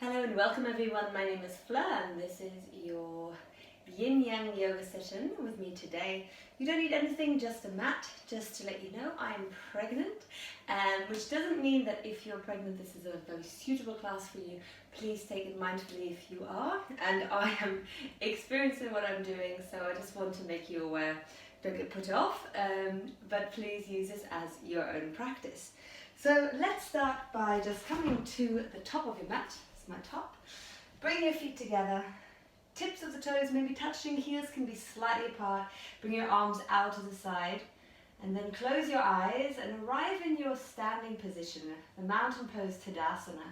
Hello and welcome everyone, my name is Fleur and this is your Yin Yang yoga session with me today. You don't need anything, just a mat, just to let you know I'm pregnant, which doesn't mean that if you're pregnant this is a very suitable class for you. Please take it mindfully if you are, and I am experiencing what I'm doing, so I just want to make you aware. Don't get put off, but please use this as your own practice. So let's start by just coming to the top of your mat. My top. Bring your feet together, tips of the toes maybe touching, heels can be slightly apart. Bring your arms out to the side and then close your eyes and arrive in your standing position, the mountain pose Tadasana.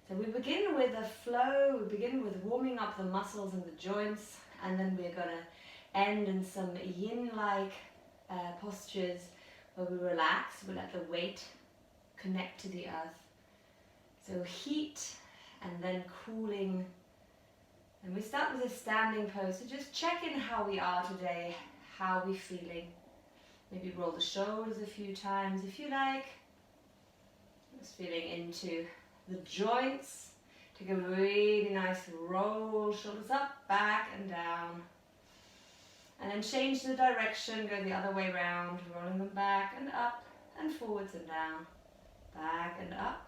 So we begin with a flow, we begin with warming up the muscles and the joints, and then we're going to end in some yin-like postures where we relax, we let the weight connect to the earth. So heat and then cooling, and we start with a standing pose. So just check in how we are today, how we're feeling. Maybe roll the shoulders a few times if you like. Just feeling into the joints. Take a really nice roll, shoulders up, back and down. And then change the direction, go the other way around, rolling them back and up and forwards and down, back and up,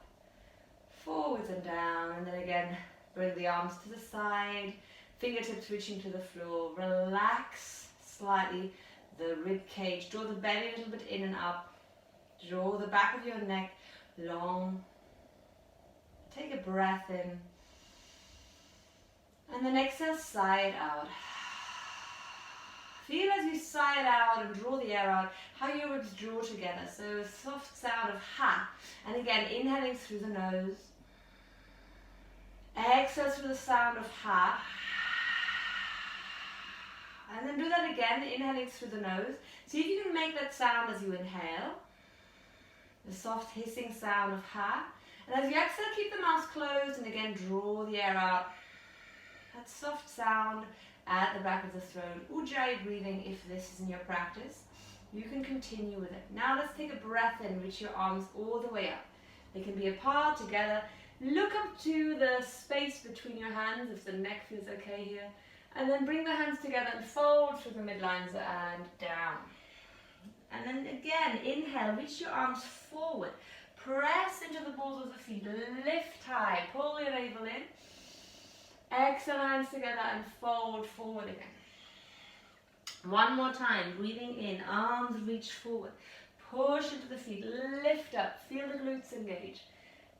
forwards and down, and then again bring the arms to the side, fingertips reaching to the floor. Relax slightly the rib cage, draw the belly a little bit in and up, draw the back of your neck long. Take a breath in and then exhale, side out. Feel as you sigh out and draw the air out, how your ribs draw together. So a soft sound of ha. And again, inhaling through the nose. Exhale through the sound of ha. And then do that again, inhaling through the nose. See if you can make that sound as you inhale. The soft hissing sound of ha. And as you exhale, keep the mouth closed and again draw the air out. That soft sound at the back of the throat. Ujjayi breathing if this is in your practice. You can continue with it. Now let's take a breath in, reach your arms all the way up. They can be apart, together. Look up to the space between your hands if the neck feels okay here. And then bring the hands together and fold through the midlines and down. And then again, inhale, reach your arms forward. Press into the balls of the feet, lift high, pull your navel in. Exhale, hands together and fold forward again. One more time, breathing in, arms reach forward. Push into the feet, lift up, feel the glutes engage.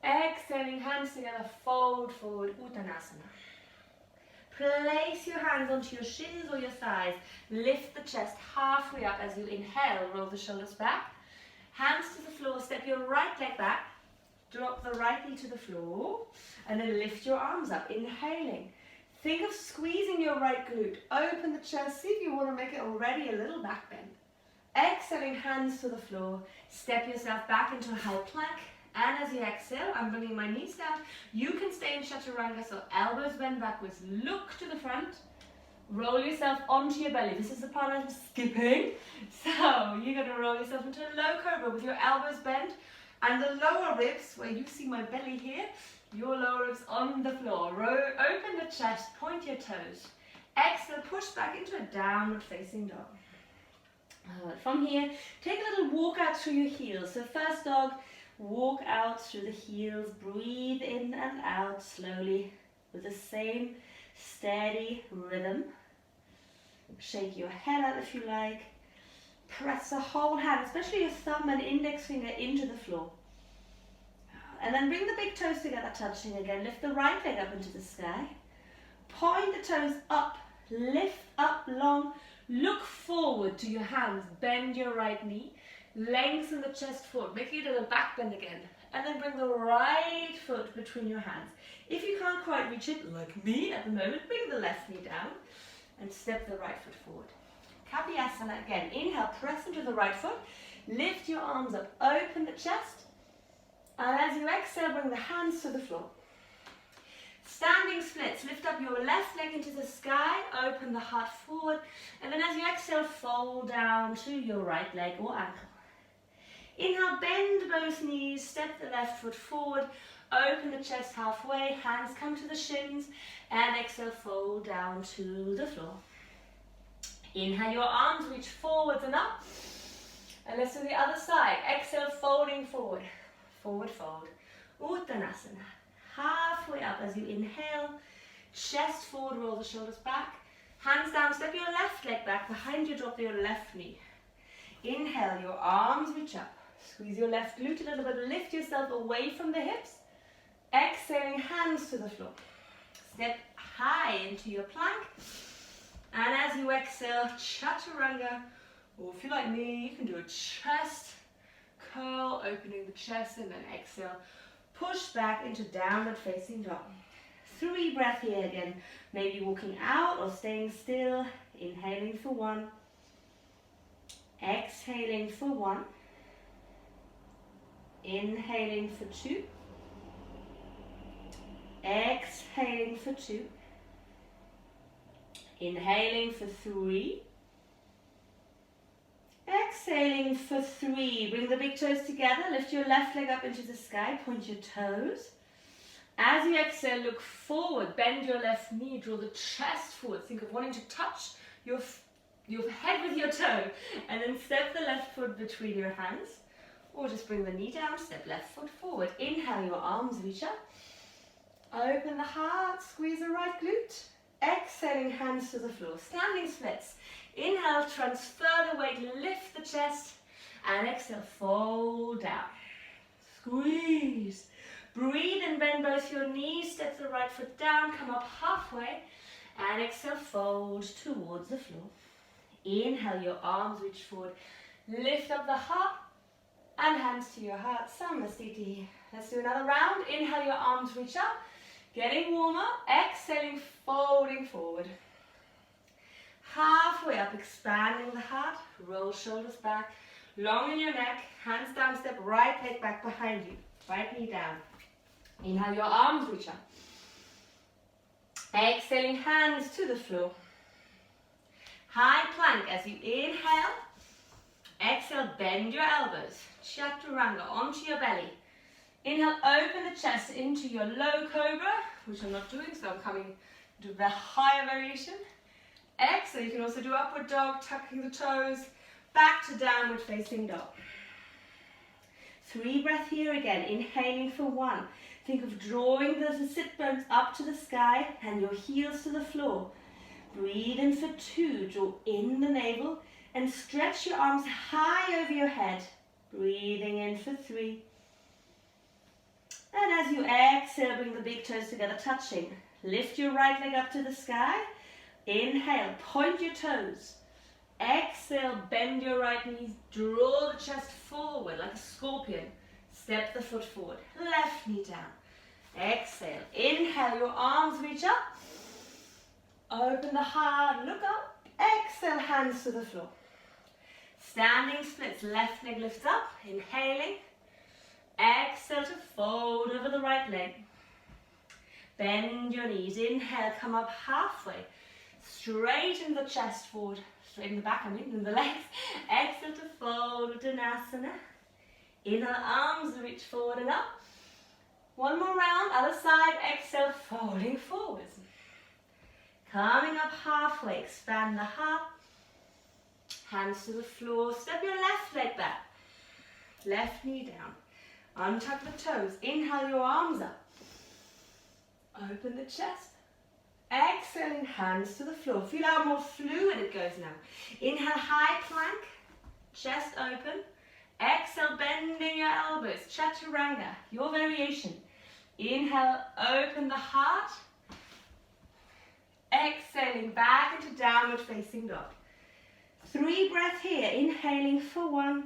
Exhaling, hands together, fold forward, Uttanasana. Place your hands onto your shins or your thighs. Lift the chest halfway up as you inhale, roll the shoulders back. Hands to the floor, step your right leg back. Drop the right knee to the floor and then lift your arms up, inhaling. Think of squeezing your right glute. Open the chest, see if you want to make it already a little back bend. Exhaling, hands to the floor. Step yourself back into a high plank. And as you exhale, I'm bringing my knees down. You can stay in Chaturanga, so elbows bend backwards. Look to the front. Roll yourself onto your belly. This is the part I'm skipping. So you're going to roll yourself into a low cobra with your elbows bent. And the lower ribs, where you see my belly here, your lower ribs on the floor. Open the chest, point your toes. Exhale, push back into a downward facing dog. From here, take a little walk out through your heels. So first dog, walk out through the heels. Breathe in and out slowly with the same steady rhythm. Shake your head out if you like. Press the whole hand, especially your thumb and index finger, into the floor. And then bring the big toes together, touching again. Lift the right leg up into the sky. Point the toes up, lift up long. Look forward to your hands. Bend your right knee. Lengthen the chest forward. Make it a back bend again. And then bring the right foot between your hands. If you can't quite reach it, like me at the moment, bring the left knee down and step the right foot forward. Kapiyasana again. Inhale, press into the right foot. Lift your arms up, open the chest. And as you exhale, bring the hands to the floor. Standing splits. Lift up your left leg into the sky, open the heart forward. And then as you exhale, fold down to your right leg or ankle. Inhale, bend both knees, step the left foot forward, open the chest halfway, hands come to the shins, and exhale, fold down to the floor. Inhale, your arms reach forwards and up. And let's do the other side. Exhale, folding forward. Forward fold. Uttanasana. Halfway up as you inhale. Chest forward, roll the shoulders back. Hands down, step your left leg back. Behind you, drop your left knee. Inhale, your arms reach up. Squeeze your left glute a little bit. Lift yourself away from the hips. Exhaling, hands to the floor. Step high into your plank. And as you exhale, chaturanga. Or if you like me, you can do a chest curl, opening the chest, and then exhale. Push back into downward facing dog. 3 breaths here again. Maybe walking out or staying still. Inhaling for 1. Exhaling for 1. Inhaling for 2. Exhaling for 2. Inhaling for 3. Exhaling for 3. Bring the big toes together. Lift your left leg up into the sky. Point your toes. As you exhale, look forward. Bend your left knee. Draw the chest forward. Think of wanting to touch your head with your toe. And then step the left foot between your hands. Or just bring the knee down. Step left foot forward. Inhale, your arms reach up. Open the heart. Squeeze the right glute. Exhaling, hands to the floor. Standing splits. Inhale, transfer the weight, lift the chest, and exhale, fold down. Squeeze. Breathe and bend both your knees, step the right foot down, come up halfway, and exhale, fold towards the floor. Inhale, your arms reach forward, lift up the heart, and hands to your heart, Samasthiti. Let's do another round. Inhale, your arms reach up, getting warmer, exhaling, folding forward. Halfway up, expanding the heart, roll shoulders back, long in your neck, hands down, step right leg back behind you, right knee down. Inhale, your arms reach up. Exhaling, hands to the floor. High plank as you inhale. Exhale, bend your elbows, chaturanga onto your belly. Inhale, open the chest into your low cobra, which I'm not doing, so I'm coming to the higher variation. Exhale, you can also do upward dog, tucking the toes, back to downward facing dog. 3 breaths here again, inhaling for 1. Think of drawing the sit bones up to the sky and your heels to the floor. Breathe in for 2, draw in the navel and stretch your arms high over your head. Breathing in for 3. And as you exhale, bring the big toes together, touching. Lift your right leg up to the sky. Inhale, point your toes. Exhale, bend your right knees, draw the chest forward like a scorpion. Step the foot forward, left knee down. Exhale, inhale, your arms reach up. Open the heart, look up. Exhale, hands to the floor. Standing splits, left leg lifts up, inhaling. Exhale to fold over the right leg. Bend your knees, inhale, come up halfway. Straighten the chest forward, straighten the back, and the legs. Exhale to fold, Uttanasana. Inhale, arms reach forward and up. One more round, other side, exhale, folding forwards. Coming up halfway, expand the heart. Hands to the floor, step your left leg back. Left knee down. Untuck the toes, inhale your arms up. Open the chest. Exhaling, hands to the floor. Feel how more fluid it goes now. Inhale, high plank, chest open. Exhale, bending your elbows, chaturanga, your variation. Inhale, open the heart. Exhaling, back into downward facing dog. 3 breaths here, inhaling for 1.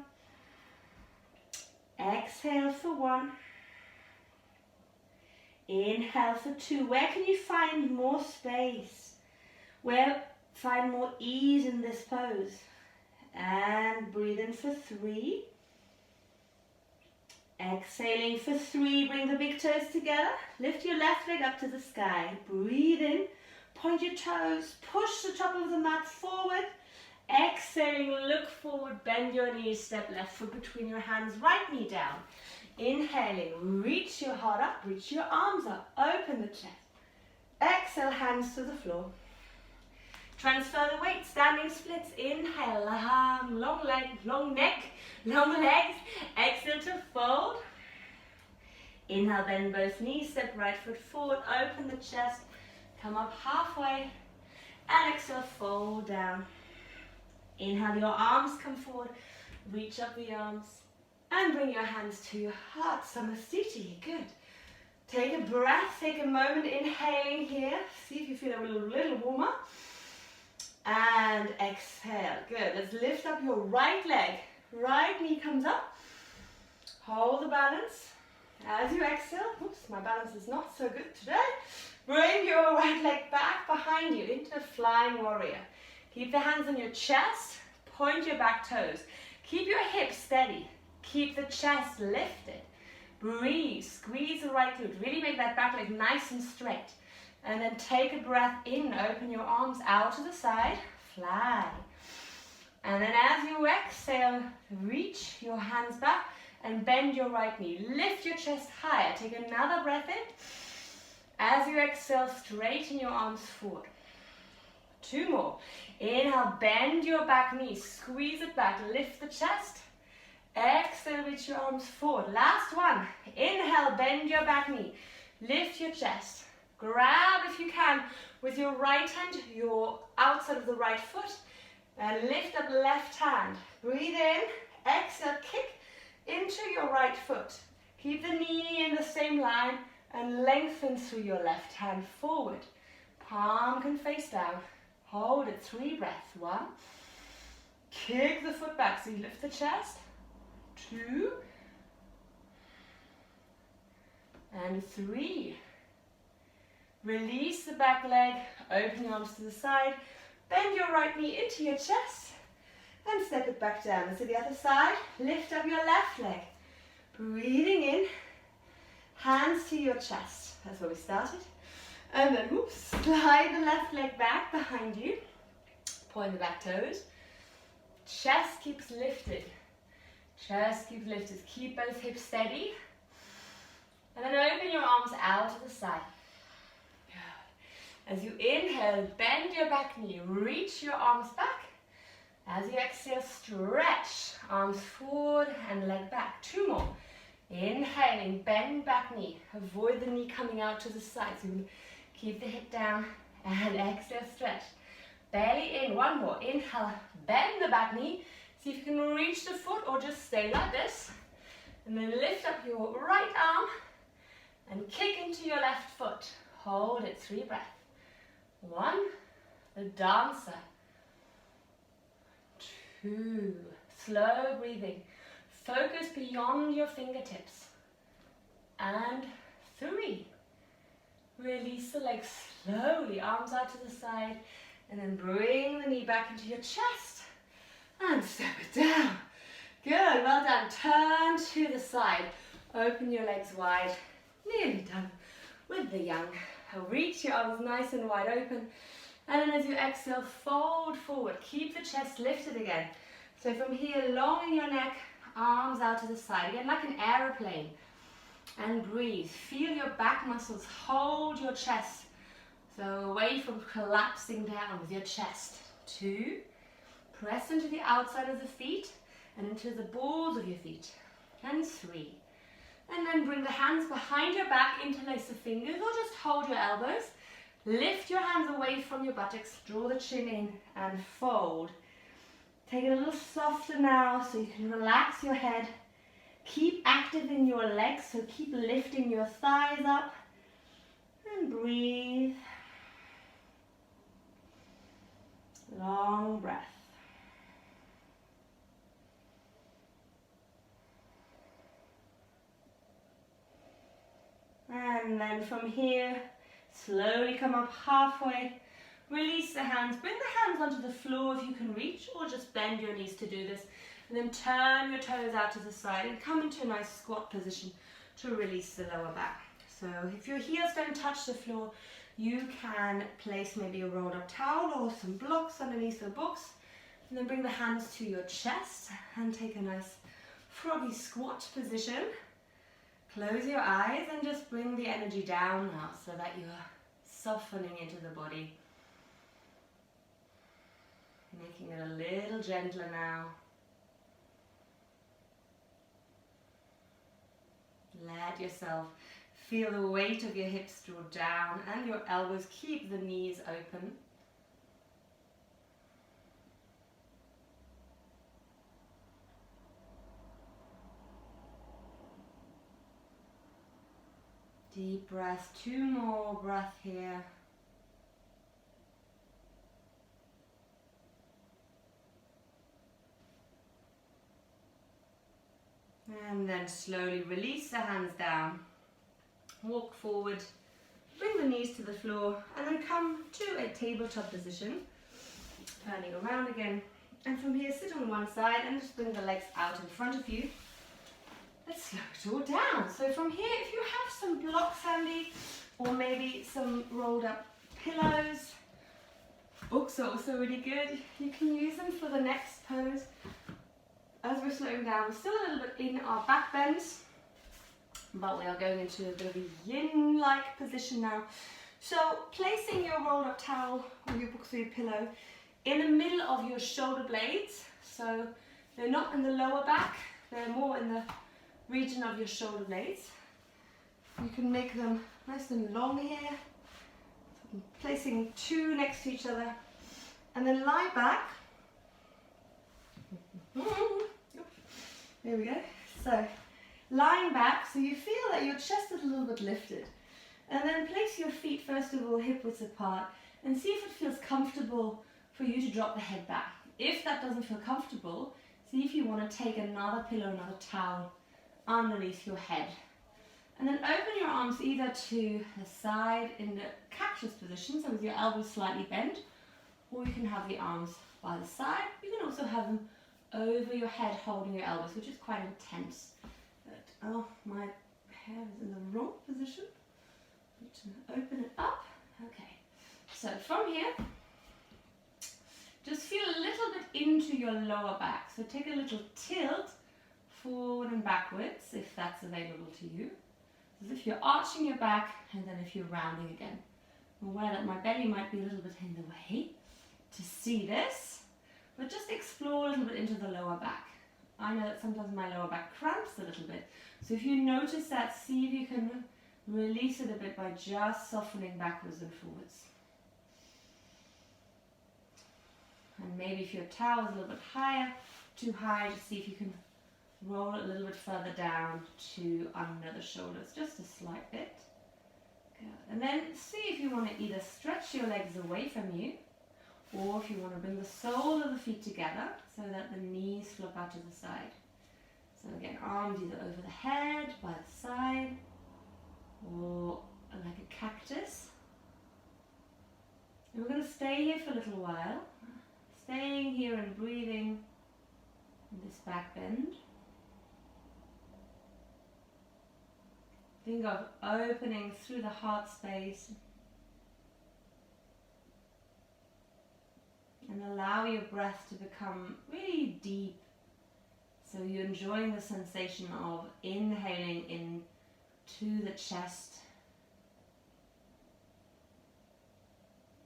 Exhale for 1. Inhale for 2. Where can you find more space? Where find more ease in this pose? And breathe in for 3. Exhaling for 3. Bring the big toes together. Lift your left leg up to the sky. Breathe in. Point your toes. Push the top of the mat forward. Exhaling, look forward. Bend your knees. Step left foot between your hands. Right knee down. Inhaling, reach your heart up, reach your arms up, open the chest. Exhale, hands to the floor. Transfer the weight, standing splits. Inhale, long leg, long neck, long legs. Exhale to fold. Inhale, bend both knees, step right foot forward, open the chest, come up halfway, and exhale, fold down. Inhale, your arms come forward, reach up the arms, and bring your hands to your heart, Samasthiti. Good. Take a breath, take a moment inhaling here. See if you feel a little warmer. And exhale. Good. Let's lift up your right leg. Right knee comes up. Hold the balance. As you exhale, oops, my balance is not so good today. Bring your right leg back behind you into a flying warrior. Keep the hands on your chest. Point your back toes. Keep your hips steady. Keep the chest lifted. Breathe. Squeeze the right glute. Really make that back leg nice and straight. And then take a breath in. Open your arms out to the side. Fly. And then as you exhale, reach your hands back and bend your right knee. Lift your chest higher. Take another breath in. As you exhale, straighten your arms forward. 2 more. Inhale, bend your back knee. Squeeze it back. Lift the chest. Exhale, reach your arms forward. Last one. Inhale, bend your back knee. Lift your chest. Grab, if you can, with your right hand, your outside of the right foot, and lift up left hand. Breathe in. Exhale, kick into your right foot. Keep the knee in the same line and lengthen through your left hand forward. Palm can face down. Hold it. 3 breaths. 1. Kick the foot back so you lift the chest. 2. And 3. Release the back leg. Open your arms to the side. Bend your right knee into your chest. And step it back down. And to the other side, lift up your left leg. Breathing in, hands to your chest. That's where we started. And then, whoops, slide the left leg back behind you. Point the back toes. Chest keeps lifted. Chest keeps lifted. Keep both hips steady. And then open your arms out to the side. As you inhale, bend your back knee. Reach your arms back. As you exhale, stretch. Arms forward and leg back. 2 more. Inhaling, bend back knee. Avoid the knee coming out to the side. So you keep the hip down and exhale, stretch. Belly in. 1 more. Inhale, bend the back knee. See if you can reach the foot or just stay like this. And then lift up your right arm and kick into your left foot. Hold it. 3 breaths. 1. The dancer. 2. Slow breathing. Focus beyond your fingertips. And 3. Release the legs slowly, arms out to the side, and then bring the knee back into your chest and step it down. Good, well done. Turn to the side. Open your legs wide. Nearly done with the yang. Reach your arms nice and wide open. And then as you exhale, fold forward. Keep the chest lifted again. So from here, long in your neck, arms out to the side. Again, like an aeroplane. And breathe. Feel your back muscles. Hold your chest. So away from collapsing down with your chest. 2. Press into the outside of the feet and into the balls of your feet. And 3. And then bring the hands behind your back, interlace the fingers, or just hold your elbows. Lift your hands away from your buttocks, draw the chin in and fold. Take it a little softer now so you can relax your head. Keep active in your legs, so keep lifting your thighs up. And breathe. Long breath. And then from here, slowly come up halfway. Release the hands. Bring the hands onto the floor if you can reach, or just bend your knees to do this. And then turn your toes out to the side and come into a nice squat position to release the lower back. So if your heels don't touch the floor, you can place maybe a rolled up towel or some blocks underneath the books. And then bring the hands to your chest and take a nice froggy squat position. Close your eyes and just bring the energy down now so that you're softening into the body. Making it a little gentler now. Let yourself feel the weight of your hips draw down and your elbows. Keep the knees open. Deep breath, 2 more breaths here. And then slowly release the hands down. Walk forward, bring the knees to the floor, and then come to a tabletop position. Turning around again. And from here, sit on one side and just bring the legs out in front of you. Let's slow it all down. So from here, if you have some blocks handy, or maybe some rolled up pillows, books are also really good. You can use them for the next pose. As we're slowing down, we're still a little bit in our back bends, but we are going into a bit of a yin-like position now. So placing your rolled up towel or your books or your pillow in the middle of your shoulder blades. So they're not in the lower back, they're more in the region of your shoulder blades. You can make them nice and long here. So placing 2 next to each other, and then lie back. There we go. So lying back, so you feel that your chest is a little bit lifted, and then place your feet first of all hip width apart and see if it feels comfortable for you to drop the head back. If that doesn't feel comfortable, see if you want to take another pillow, another towel underneath your head. And then open your arms either to the side in the cactus position, so with your elbows slightly bent, or you can have the arms by the side. You can also have them over your head holding your elbows, which is quite intense. But, oh, my hair is in the wrong position. Need to open it up. Okay, so from here, just feel a little bit into your lower back. So take a little tilt forward and backwards, if that's available to you. As if you're arching your back, and then if you're rounding again. I'm aware that my belly might be a little bit in the way to see this, but just explore a little bit into the lower back. I know that sometimes my lower back cramps a little bit, so if you notice that, see if you can release it a bit by just softening backwards and forwards. And maybe if your towel is a little bit higher, too high, just see if you can roll it a little bit further down to under the shoulders, just a slight bit. Good. And then see if you want to either stretch your legs away from you, or if you want to bring the sole of the feet together so that the knees flip out to the side. So again, arms either over the head, by the side, or like a cactus. And we're going to stay here for a little while, staying here and breathing in this back bend. Think of opening through the heart space, and allow your breath to become really deep. So you're enjoying the sensation of inhaling into the chest.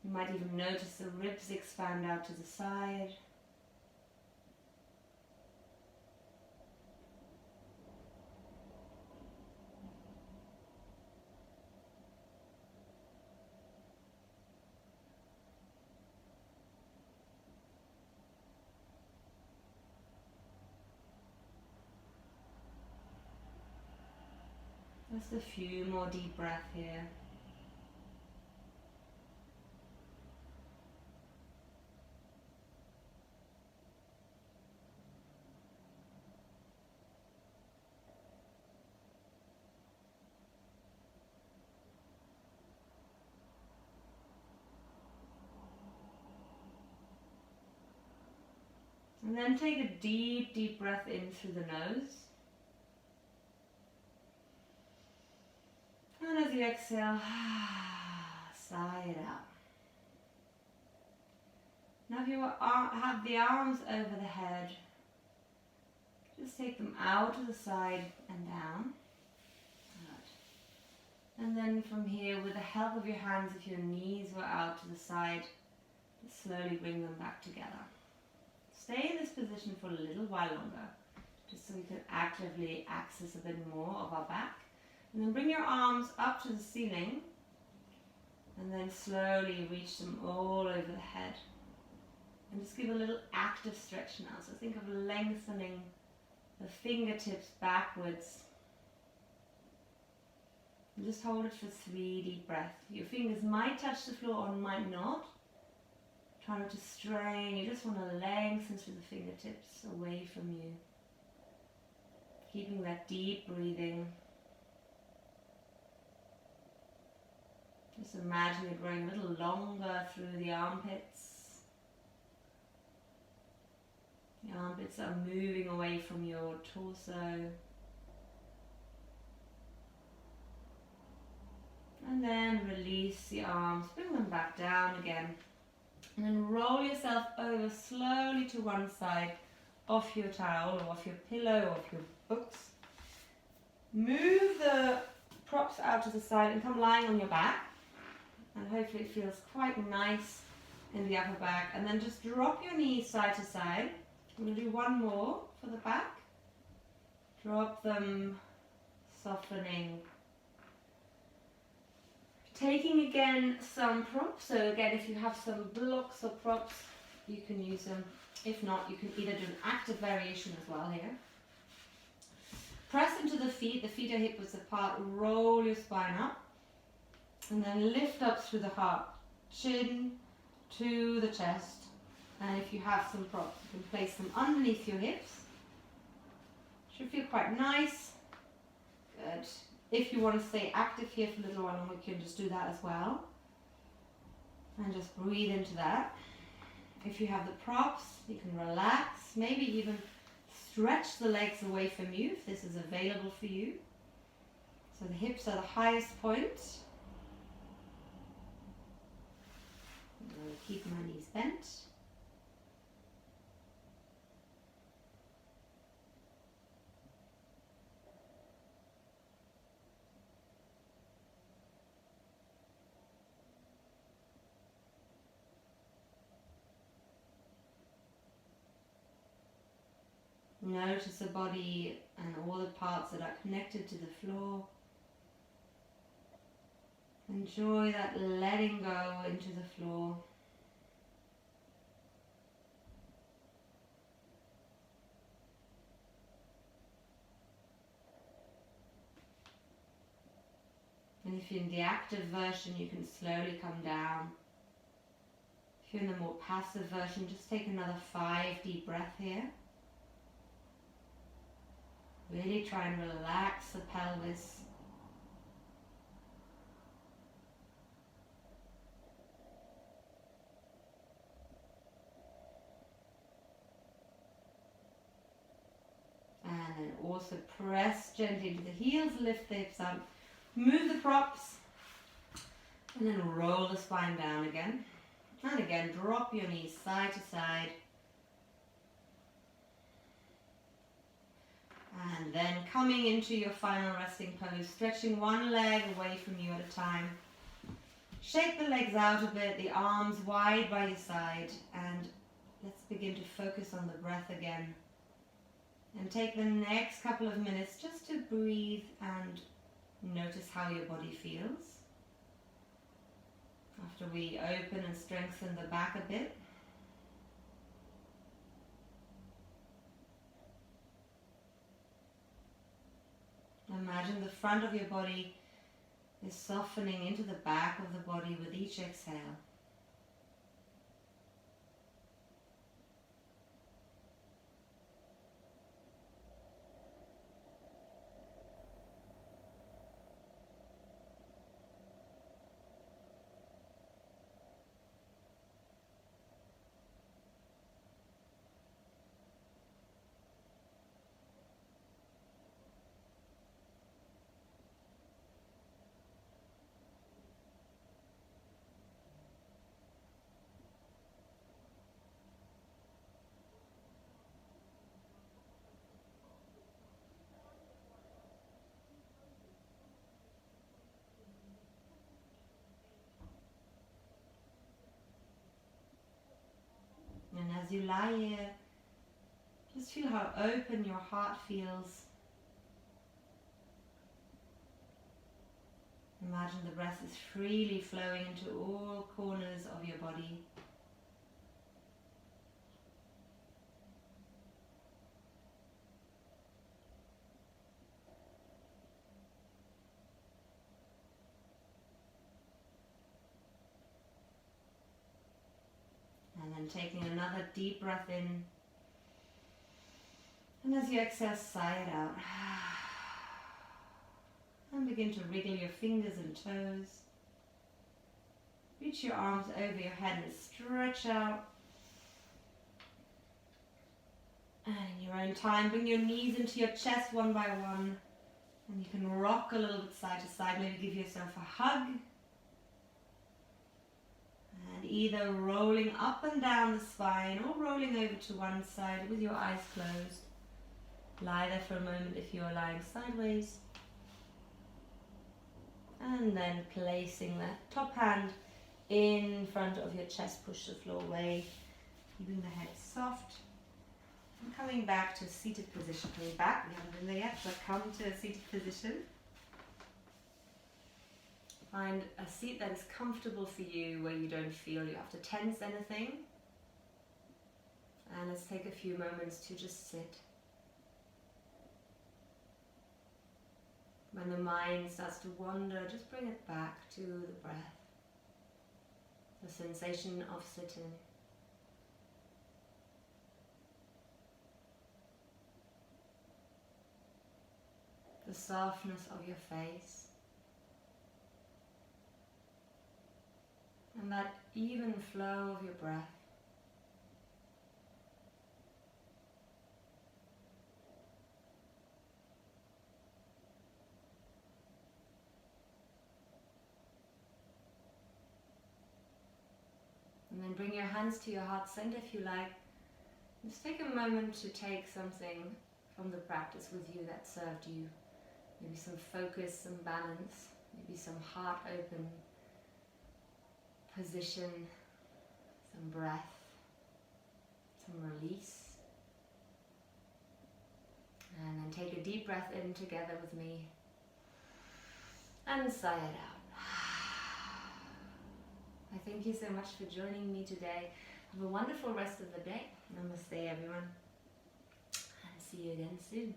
You might even notice the ribs expand out to the side. Just a few more deep breaths here. And then take a deep, deep breath in through the nose. And as you exhale, sigh it out. Now if you have the arms over the head, just take them out to the side and down. And then from here, with the help of your hands, if your knees were out to the side, slowly bring them back together. Stay in this position for a little while longer, just so we can actively access a bit more of our back. And then bring your arms up to the ceiling, and then slowly reach them all over the head. And just give a little active stretch now. So think of lengthening the fingertips backwards. And just hold it for 3 deep breaths. Your fingers might touch the floor or might not. Try not to strain. You just want to lengthen through the fingertips away from you. Keeping that deep breathing. Just imagine it growing a little longer through the armpits. The armpits are moving away from your torso. And then release the arms, bring them back down again. And then roll yourself over slowly to one side, off your towel or off your pillow or off your books. Move the props out to the side and come lying on your back. And hopefully it feels quite nice in the upper back. And then just drop your knees side to side. I'm going to do one more for the back. Drop them, softening. Taking again some props. So again, if you have some blocks or props, you can use them. If not, you can either do an active variation as well here. Press into the feet are hip width apart. Roll your spine up. And then lift up through the heart. Chin to the chest. And if you have some props, you can place them underneath your hips. Should feel quite nice. Good. If you want to stay active here for a little while, we can just do that as well. And just breathe into that. If you have the props, you can relax. Maybe even stretch the legs away from you if this is available for you. So the hips are the highest point. I'm going to keep my knees bent. Notice the body and all the parts that are connected to the floor. Enjoy that letting go into the floor. And if you're in the active version, you can slowly come down. If you're in the more passive version, just take another 5 deep breaths here. Really try and relax the pelvis. And then also press gently into the heels, lift the hips up, move the props, and then roll the spine down again. And again, drop your knees side to side. And then coming into your final resting pose, stretching one leg away from you at a time. Shake the legs out a bit, the arms wide by your side, and let's begin to focus on the breath again. And take the next couple of minutes just to breathe and notice how your body feels. After we open and strengthen the back a bit. Imagine the front of your body is softening into the back of the body with each exhale. as you lie here, just feel how open your heart feels. Imagine the breath is freely flowing into all corners of your body. And then taking another deep breath in. And as you exhale, sigh it out. And begin to wriggle your fingers and toes. Reach your arms over your head and stretch out. And in your own time, bring your knees into your chest one by one. And you can rock a little bit side to side. Maybe give yourself a hug. And either rolling up and down the spine or rolling over to one side with your eyes closed. Lie there for a moment if you are lying sideways. And then placing that top hand in front of your chest, push the floor away, keeping the head soft. And coming back to a seated position. Coming back, we haven't been there yet, but come to a seated position. Find a seat that is comfortable for you, where you don't feel you have to tense anything. And let's take a few moments to just sit. When the mind starts to wander, just bring it back to the breath, the sensation of sitting. The softness of your face, and that even flow of your breath. And then bring your hands to your heart center if you like. Just take a moment to take something from the practice with you that served you. Maybe some focus, some balance, maybe some heart open position, some breath, some release. And then take a deep breath in together with me and sigh it out. I thank you so much for joining me today. Have a wonderful rest of the day. Namaste, everyone. And see you again soon.